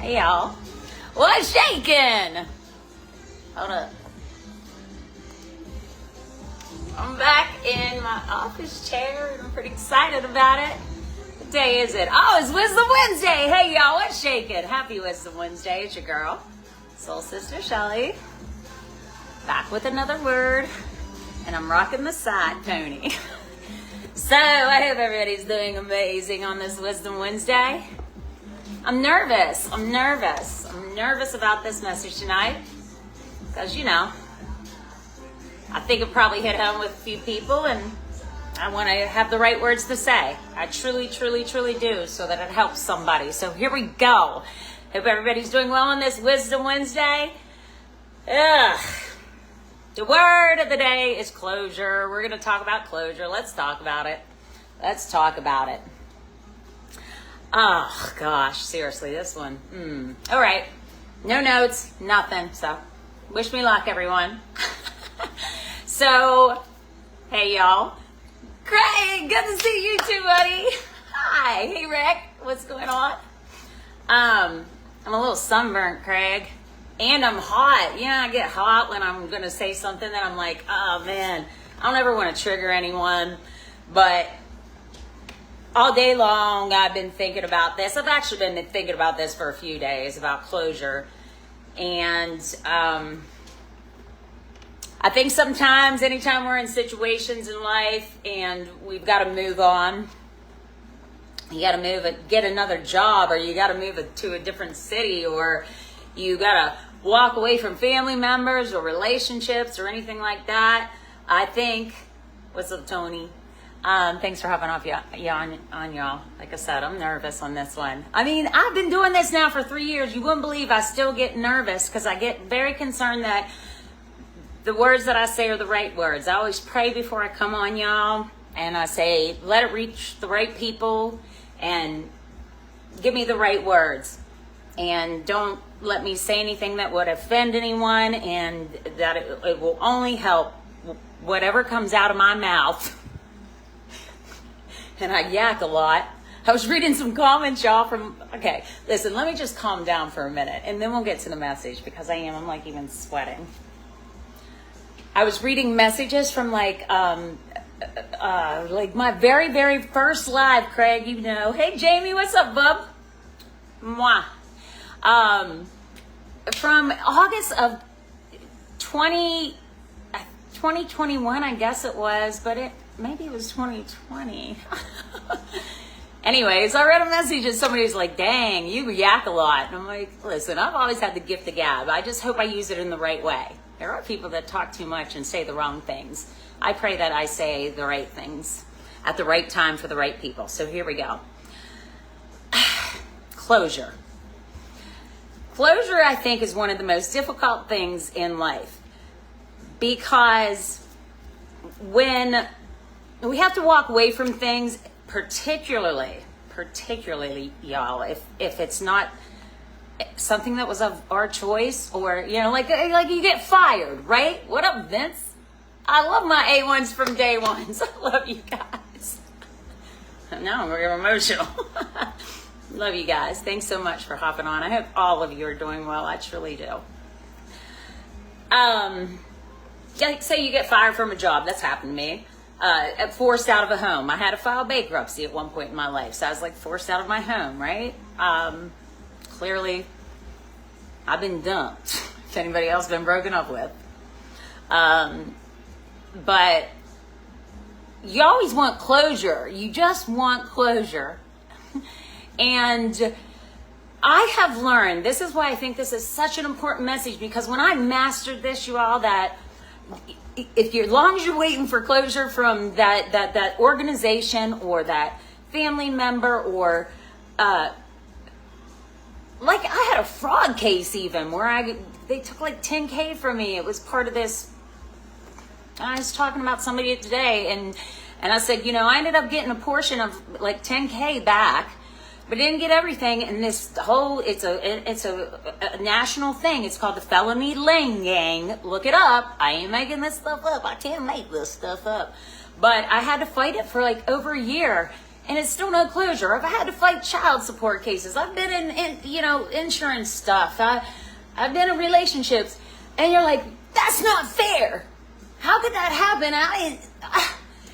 Hey y'all. What's shaking? Hold up. I'm back in my office chair and I'm pretty excited about it. What day is it? Oh, it's Wisdom Wednesday. Hey y'all, what's shaking? Happy Wisdom Wednesday. It's your girl, Soul Sister Shelley. Back with another word. And I'm rocking the side pony. So I hope everybody's doing amazing on this Wisdom Wednesday. I'm nervous about this message tonight because, you know, I think it probably hit home with a few people and I want to have the right words to say. I truly do, so that it helps somebody. So here we go. Hope everybody's doing well on this Wisdom Wednesday. The word of the day is closure. We're going to talk about closure. Let's talk about it. Oh, gosh, seriously, this one. All right, no notes, nothing, so wish me luck, everyone. So, hey, y'all. Craig, good to see you too, buddy. Hi, hey, Rick, what's going on? I'm a little sunburnt, Craig, and I'm hot. Yeah, I get hot when I'm going to say something that I'm like, oh, man, I don't ever want to trigger anyone, but all day long, I've been thinking about this. I've actually been thinking about this for a few days, about closure. And I think sometimes, anytime we're in situations in life and we've got to move on, you got to get another job, or you got to move to a different city, or you got to walk away from family members or relationships or anything like that. I think, what's up, Tony? Thanks for hopping off on y'all. Like I said, I'm nervous on this one. I mean, I've been doing this now for 3 years. You wouldn't believe I still get nervous because I get very concerned that the words that I say are the right words. I always pray before I come on, y'all. And I say, let it reach the right people and give me the right words. And don't let me say anything that would offend anyone, and that it will only help whatever comes out of my mouth. And I yak a lot. I was reading some comments, y'all, okay, listen, let me just calm down for a minute, and then we'll get to the message, because I'm like even sweating. I was reading messages from like my very, very first live, Craig, you know. Hey, Jamie, what's up, bub? Mwah. From August of 2021, I guess it was, but maybe it was 2020. Anyways, I read a message and somebody was like, dang, you yak a lot. And I'm like, listen, I've always had the gift of gab. I just hope I use it in the right way. There are people that talk too much and say the wrong things. I pray that I say the right things at the right time for the right people. So here we go. Closure. Closure, I think, is one of the most difficult things in life, because when we have to walk away from things, particularly y'all, if it's not something that was of our choice, or, you know, like you get fired, right? What up, Vince? I love my A1s from day ones. I love you guys. Now I'm very emotional. Love you guys. Thanks so much for hopping on. I hope all of you are doing well. I truly do. Like, say you get fired from a job. That's happened to me. Forced out of a home. I had to file bankruptcy at one point in my life, so I was like forced out of my home, right? Clearly, I've been dumped. If anybody else been broken up with. But you always want closure. You just want closure. And I have learned, this is why I think this is such an important message, because when I mastered this, you all, that if you're, as long as you're waiting for closure from that organization or that family member, or like I had a fraud case even where they took like $10K from me. It was part of this. I was talking about somebody today, and I said, you know, I ended up getting a portion of like $10K back, but didn't get everything. And this whole, it's a national thing. It's called the Felony Lane Gang. Look it up. I ain't making this stuff up. I can't make this stuff up. But I had to fight it for like over a year. and it's still no closure. I've had to fight child support cases. I've been in insurance stuff. I've been in relationships, and you're like, that's not fair. How could that happen?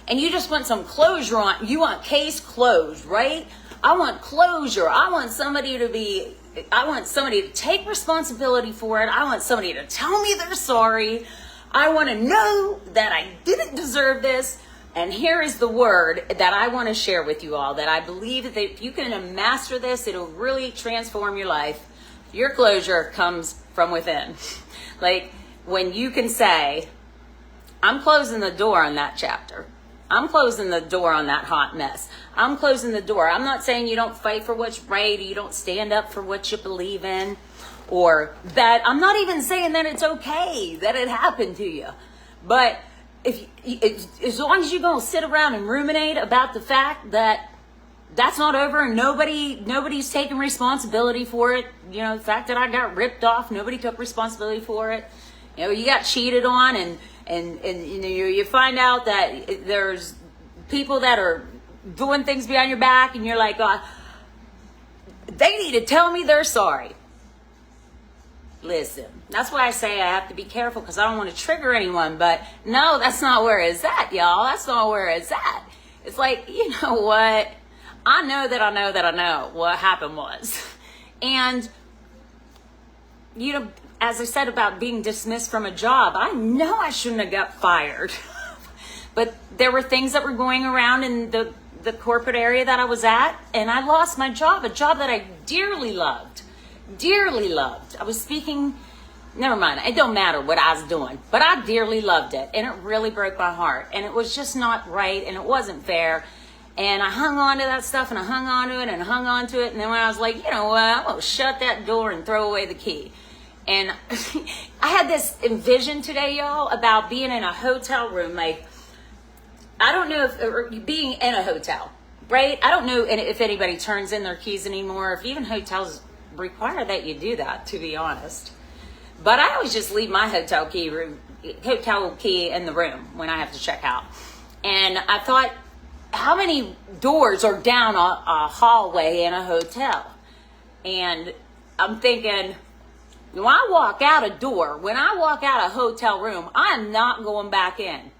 And you just want some closure on. You want case closed, right? I want closure. I want somebody to take responsibility for it. I want somebody to tell me they're sorry. I want to know that I didn't deserve this. And here is the word that I want to share with you all, that I believe that if you can master this, it'll really transform your life. Your closure comes from within. Like when you can say, I'm closing the door on that chapter. I'm closing the door on that hot mess. I'm closing the door. I'm not saying you don't fight for what's right, or you don't stand up for what you believe in, or that I'm not even saying that it's okay that it happened to you. But as long as you're going to sit around and ruminate about the fact that that's not over and nobody's taking responsibility for it, the fact that I got ripped off, nobody took responsibility for it. You got cheated on, and you find out that there's people that are doing things behind your back, and you're like, they need to tell me they're sorry. Listen, that's why I say I have to be careful, because I don't want to trigger anyone. But no, that's not where it's at, y'all. That's not where it's at. It's like, you know what? I know what happened was. And, as I said about being dismissed from a job, I know I shouldn't have got fired. But there were things that were going around in the corporate area that I was at, and I lost my job, a job that I dearly loved. I was speaking, never mind, it don't matter what I was doing, but I dearly loved it, and it really broke my heart, and it was just not right, and it wasn't fair. And I hung on to that stuff, and I hung on to it, and hung on to it, and then when I was like, you know what, I'm going to shut that door and throw away the key. And I had this envision today, y'all, about being in a hotel room. Like, I don't know if being in a hotel, right? I don't know if anybody turns in their keys anymore, if even hotels require that you do that, to be honest. But I always just leave my hotel key in the room when I have to check out. And I thought, how many doors are down a hallway in a hotel? And I'm thinking, when I walk out a hotel room, I'm not going back in.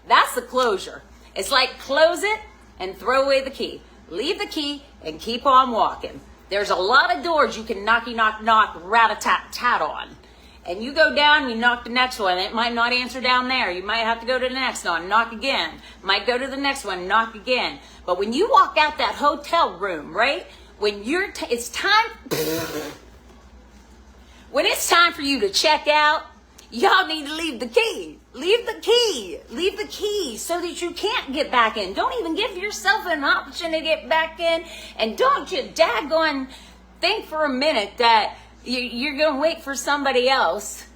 That's the closure. It's like close it and throw away the key. Leave the key and keep on walking. There's a lot of doors you can knock, rat-a-tat-tat on. And you go down, you knock the next one. It might not answer down there. You might have to go to the next one, knock again. Might go to the next one, knock again. But when you walk out that hotel room, right? When it's time... When it's time for you to check out, y'all need to leave the key. Leave the key so that you can't get back in. Don't even give yourself an option to get back in. And don't you daggone think for a minute that you're going to wait for somebody else.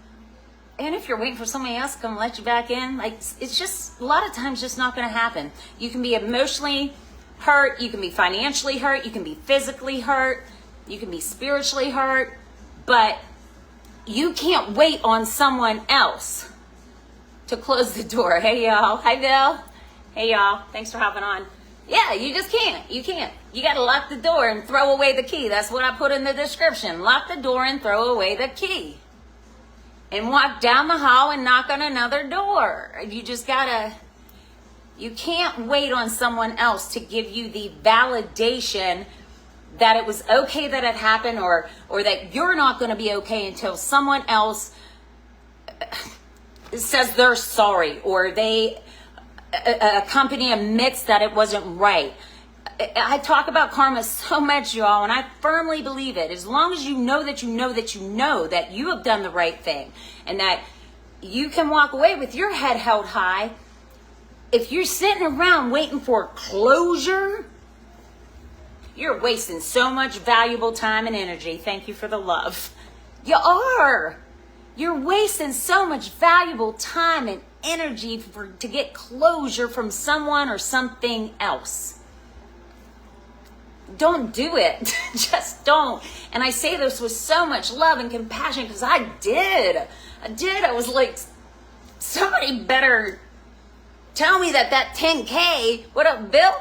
And if you're waiting for somebody else to come let you back in, like, it's just a lot of times just not going to happen. You can be emotionally hurt. You can be financially hurt. You can be physically hurt. You can be spiritually hurt. But you can't wait on someone else to close the door. Hey, y'all. Hi, Bill. Hey, y'all. Thanks for hopping on. Yeah, you just can't. You can't. You got to lock the door and throw away the key. That's what I put in the description. Lock the door and throw away the key. And walk down the hall and knock on another door. You just got to... You can't wait on someone else to give you the validation that it was okay that it happened, or that you're not going to be okay until someone else says they're sorry, or a company admits that it wasn't right. I talk about karma so much, y'all, and I firmly believe it. As long as you know that you have done the right thing, and that you can walk away with your head held high. If you're sitting around waiting for closure, you're wasting so much valuable time and energy. Thank you for the love. You are. You're wasting so much valuable time and energy to get closure from someone or something else. Don't do it. Just don't. And I say this with so much love and compassion, because I did. I was like, somebody better tell me that 10K, what up, Bill?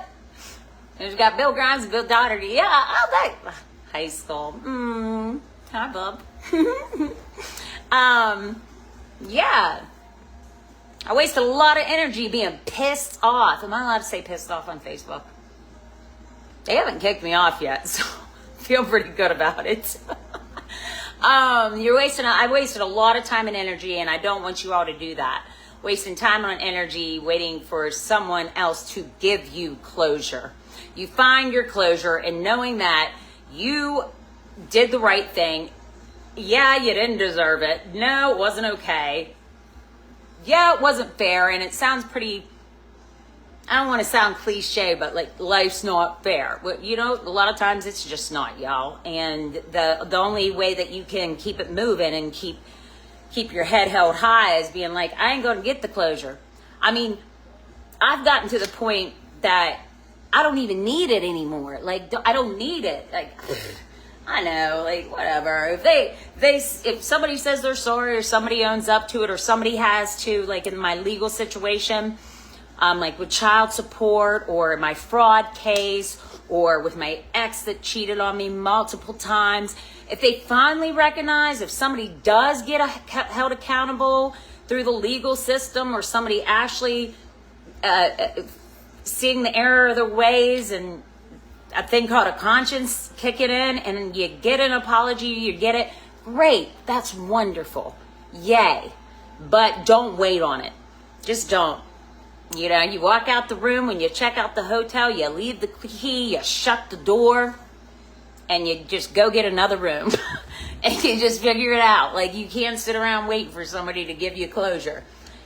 There's got Bill Grimes and Bill Daugherty. Yeah, I'll that high school. Hi, bub. Yeah. I wasted a lot of energy being pissed off. Am I allowed to say pissed off on Facebook? They haven't kicked me off yet, so I feel pretty good about it. I wasted a lot of time and energy, and I don't want you all to do that. Wasting time on energy, waiting for someone else to give you closure. You find your closure and knowing that you did the right thing. Yeah, you didn't deserve it. No, it wasn't okay. Yeah, it wasn't fair, and it sounds pretty, I don't want to sound cliche, but like life's not fair. But you know, a lot of times it's just not, y'all. And the only way that you can keep it moving and keep your head held high is being like, I ain't going to get the closure. I mean, I've gotten to the point that I don't even need it anymore. Like, I don't need it. Like, I know, like, whatever. If somebody says they're sorry or somebody owns up to it or somebody has to, like in my legal situation, like with child support or my fraud case or with my ex that cheated on me multiple times, if they finally recognize, if somebody does get held accountable through the legal system or somebody actually seeing the error of their ways and a thing called a conscience kicking in and you get an apology, you get it, great, that's wonderful, yay. But don't wait on it. Just don't. You know, you walk out the room, when you check out the hotel, you leave the key, you shut the door, and you just go get another room. And you just figure it out. Like, you can't sit around waiting for somebody to give you closure.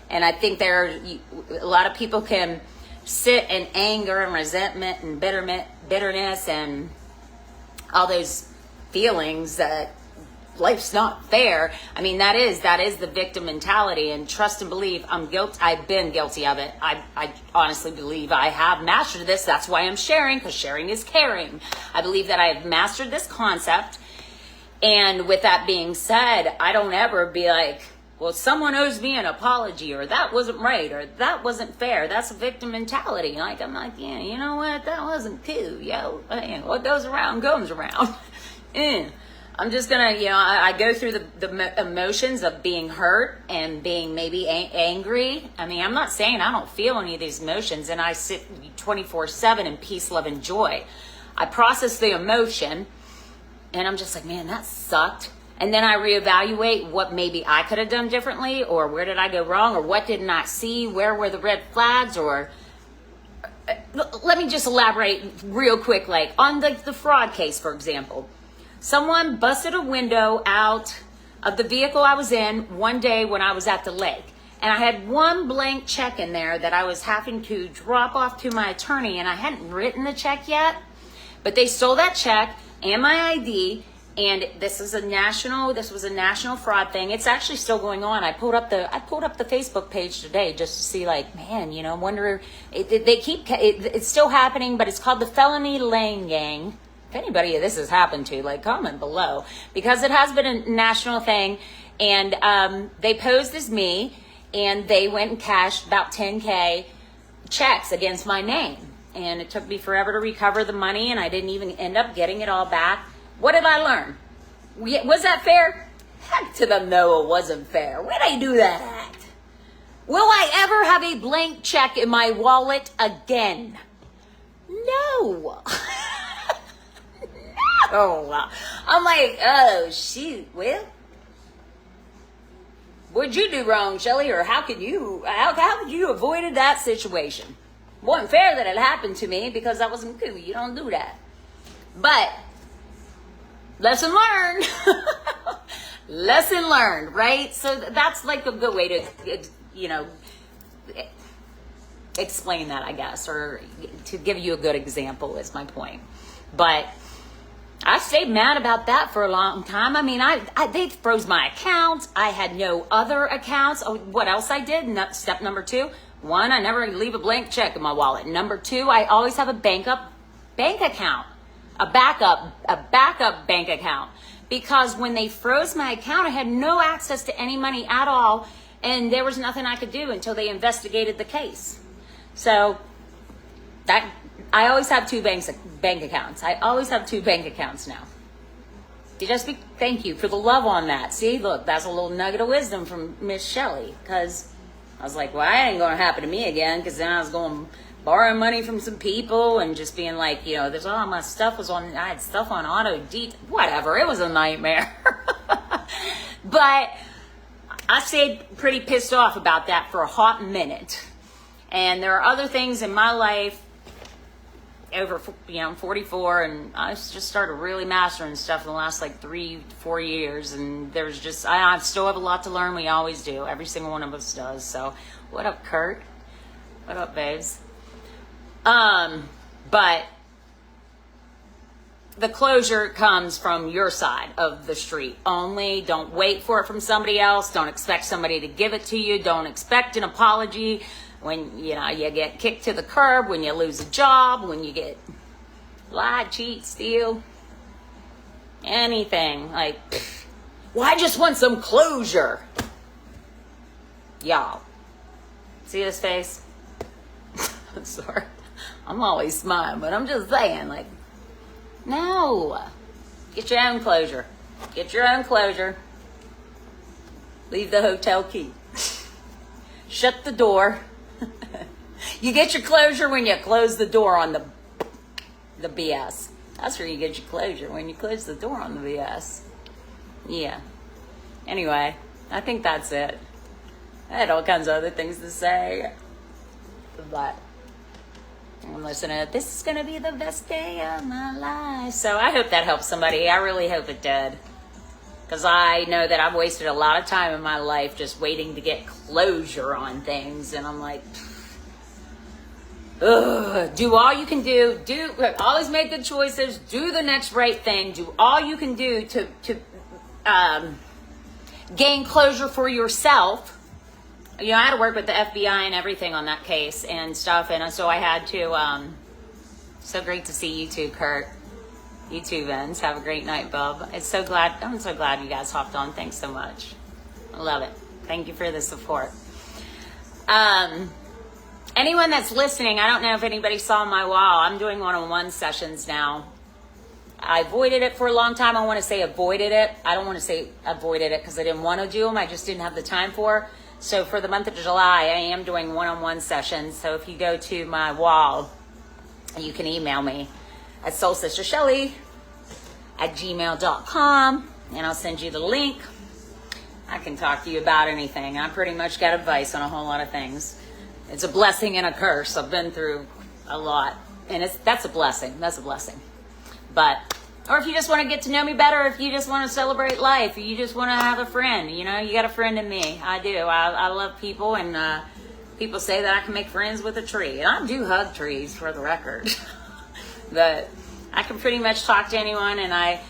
And I think a lot of people can sit in anger and resentment and bitterness and all those feelings that life's not fair. I mean, that is the victim mentality, and trust and believe I've been guilty of it. I honestly believe I have mastered this. That's why I'm sharing, because sharing is caring. I believe that I have mastered this concept. And with that being said, I don't ever be like, well, someone owes me an apology, or that wasn't right, or that wasn't fair. That's a victim mentality. Like, I'm like, yeah, you know what? That wasn't cool, yo. What goes around comes around. I'm just gonna, I go through the emotions of being hurt and being maybe angry. I mean, I'm not saying I don't feel any of these emotions, and I sit 24/7 in peace, love, and joy. I process the emotion, and I'm just like, man, that sucked. And then I reevaluate what maybe I could have done differently, or where did I go wrong, or what didn't I see, where were the red flags, or let me just elaborate real quick, like on the fraud case, for example. Someone busted a window out of the vehicle I was in one day when I was at the lake. And I had one blank check in there that I was having to drop off to my attorney, and I hadn't written the check yet. But they stole that check and my ID, and this was a national fraud thing. It's actually still going on. I pulled up the Facebook page today just to see, like, man, wonder it's still happening, but it's called the Felony Lane Gang. If anybody of this has happened to, like, comment below, because it has been a national thing. And they posed as me, and they went and cashed about 10K checks against my name. And it took me forever to recover the money, and I didn't even end up getting it all back. What did I learn? Was that fair? Heck to the no, it wasn't fair. Where'd I do that at? Will I ever have a blank check in my wallet again? No. Oh, wow. I'm like, oh, shoot. Well, what'd you do wrong, Shelley? Or how could you avoided that situation? It wasn't fair that it happened to me because that wasn't cool. You don't do that. But lesson learned. Lesson learned, right? So that's like a good way to, explain that, I guess, or to give you a good example is my point. But I stayed mad about that for a long time. I mean, they froze my accounts. I had no other accounts. Oh, what else I did? Step number 2. 1, I never leave a blank check in my wallet. Number 2, I always have a backup bank account, a backup bank account. Because when they froze my account, I had no access to any money at all, and there was nothing I could do until they investigated the case. So that I always have two bank accounts. I always have two bank accounts now. Thank you for the love on that. See, look, that's a little nugget of wisdom from Miss Shelley, because I was like, well, that ain't going to happen to me again, because then I was going borrowing money from some people and just being like, there's all my stuff was on, I had stuff on auto whatever. It was a nightmare. But I stayed pretty pissed off about that for a hot minute. And there are other things in my life I'm 44, and I just started really mastering stuff in the last like 3-4 years, and there's just I still have a lot to learn. We always do. Every single one of us does. So what up, Kurt? What up, babes? But the closure comes from your side of the street only. Don't wait for it from somebody else. Don't expect somebody to give it to you. Don't expect an apology when you get kicked to the curb, when you lose a job, when you get lied, cheat, steal, anything. Like, well, I just want some closure. Y'all, see this face? I'm sorry. I'm always smiling, but I'm just saying, like, no. Get your own closure. Get your own closure. Leave the hotel key. Shut the door. You get your closure when you close the door on the BS. That's where you get your closure, when you close the door on the BS. Yeah. Anyway, I think that's it. I had all kinds of other things to say, but I'm listening to this is going to be the best day of my life. So I hope that helps somebody. I really hope it did. Because I know that I've wasted a lot of time in my life just waiting to get closure on things. And I'm like, ugh, do all you can do. Always make good choices. Do the next right thing. Do all you can do to gain closure for yourself. I had to work with the FBI and everything on that case and stuff. And so I had to, so great to see you too, Kurt. You too, Vince. Have a great night, bub. I'm so glad you guys hopped on. Thanks so much. I love it. Thank you for the support. Anyone that's listening, I don't know if anybody saw my wall. I'm doing one-on-one sessions now. I avoided it for a long time. I want to say avoided it. I don't want to say avoided it because I didn't want to do them. I just didn't have the time for. So for the month of July, I am doing one-on-one sessions. So if you go to my wall, you can email me at soulsistershelley@gmail.com, and I'll send you the link. I can talk to you about anything. I pretty much got advice on a whole lot of things. It's a blessing and a curse. I've been through a lot, and that's a blessing. That's a blessing. But, or if you just want to get to know me better, if you just want to celebrate life, if you just want to have a friend, you got a friend in me. I do. I love people, and people say that I can make friends with a tree, and I do hug trees, for the record. But I can pretty much talk to anyone. And I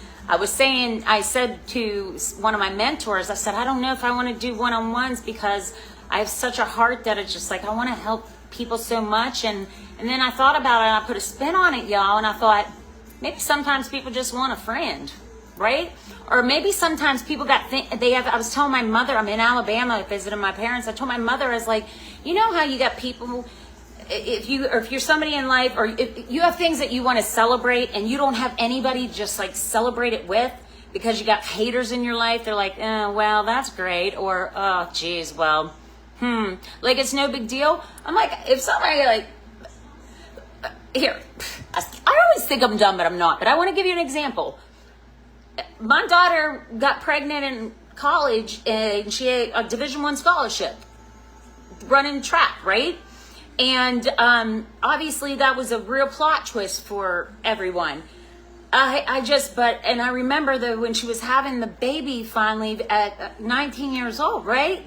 said to one of my mentors, I said, I don't know if I want to do one-on-ones because I have such a heart that it's just like, I want to help people so much. And then I thought about it, and I put a spin on it, y'all. And I thought, maybe sometimes people just want a friend, right? Or maybe sometimes people I was telling my mother, I'm in Alabama visiting my parents. I told my mother, I was like, how you got people, if you're somebody in life, or if you have things that you want to celebrate and you don't have anybody just like celebrate it with because you got haters in your life, they're like, well, that's great. Or, oh, geez, well, like it's no big deal. I'm like, if somebody like, here, I always think I'm dumb, but I'm not. But I want to give you an example. My daughter got pregnant in college, and she had a Division I scholarship, running track, right? And obviously that was a real plot twist for everyone. And I remember that when she was having the baby finally at 19 years old, right?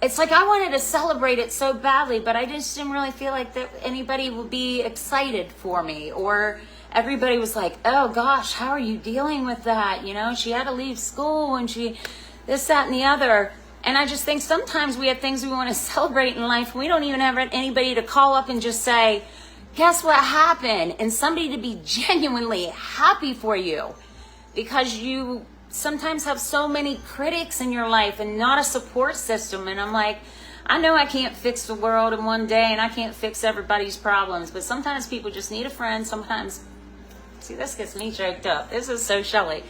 It's like I wanted to celebrate it so badly, but I just didn't really feel like that anybody would be excited for me, or everybody was like, oh gosh, how are you dealing with that? She had to leave school and she this, that, and the other. And I just think sometimes we have things we want to celebrate in life. And we don't even have anybody to call up and just say, guess what happened? And somebody to be genuinely happy for you, because you sometimes have so many critics in your life and not a support system. And I'm like, I know I can't fix the world in one day, and I can't fix everybody's problems, but sometimes people just need a friend. Sometimes, see, this gets me choked up. This is so Shelley.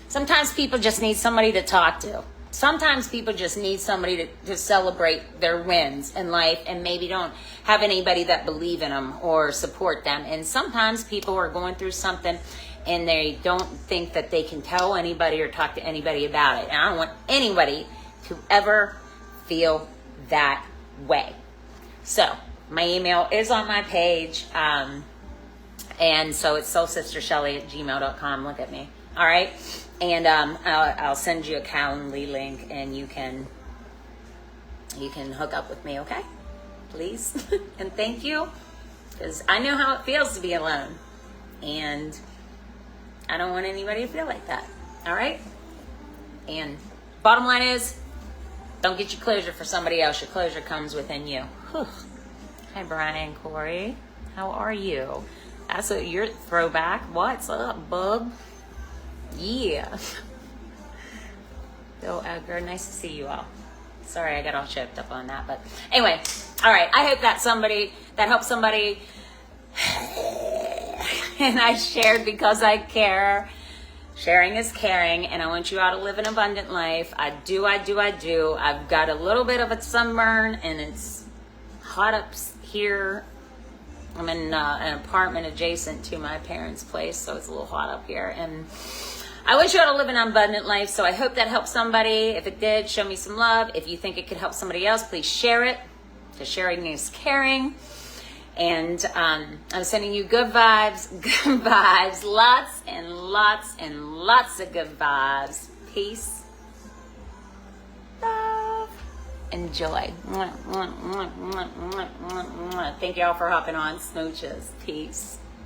Sometimes people just need somebody to talk to. Sometimes people just need somebody to celebrate their wins in life, and maybe don't have anybody that believe in them or support them. And sometimes people are going through something and they don't think that they can tell anybody or talk to anybody about it. And I don't want anybody to ever feel that way. So my email is on my page. And so it's soulsistershelley@gmail.com. Look at me. All right. And I'll send you a Calendly link, and you can hook up with me, okay? Please. And thank you, because I know how it feels to be alone, and I don't want anybody to feel like that. All right? And bottom line is, don't get your closure for somebody else. Your closure comes within you. Whew. Hi, Brian Corey. How are you? That's your throwback. What's up, bub? Yeah. Bill Edgar, nice to see you all. Sorry, I got all choked up on that, but anyway, all right. I hope that helps somebody. And I shared because I care. Sharing is caring, and I want you all to live an abundant life. I do. I've got a little bit of a sunburn, and it's hot up here. I'm in an apartment adjacent to my parents' place, so it's a little hot up here, and I wish you all to live an abundant life, so I hope that helps somebody. If it did, show me some love. If you think it could help somebody else, please share it, because sharing is caring. And I'm sending you good vibes, lots and lots and lots of good vibes. Peace, love, and joy. Thank you all for hopping on. Smooches. Peace.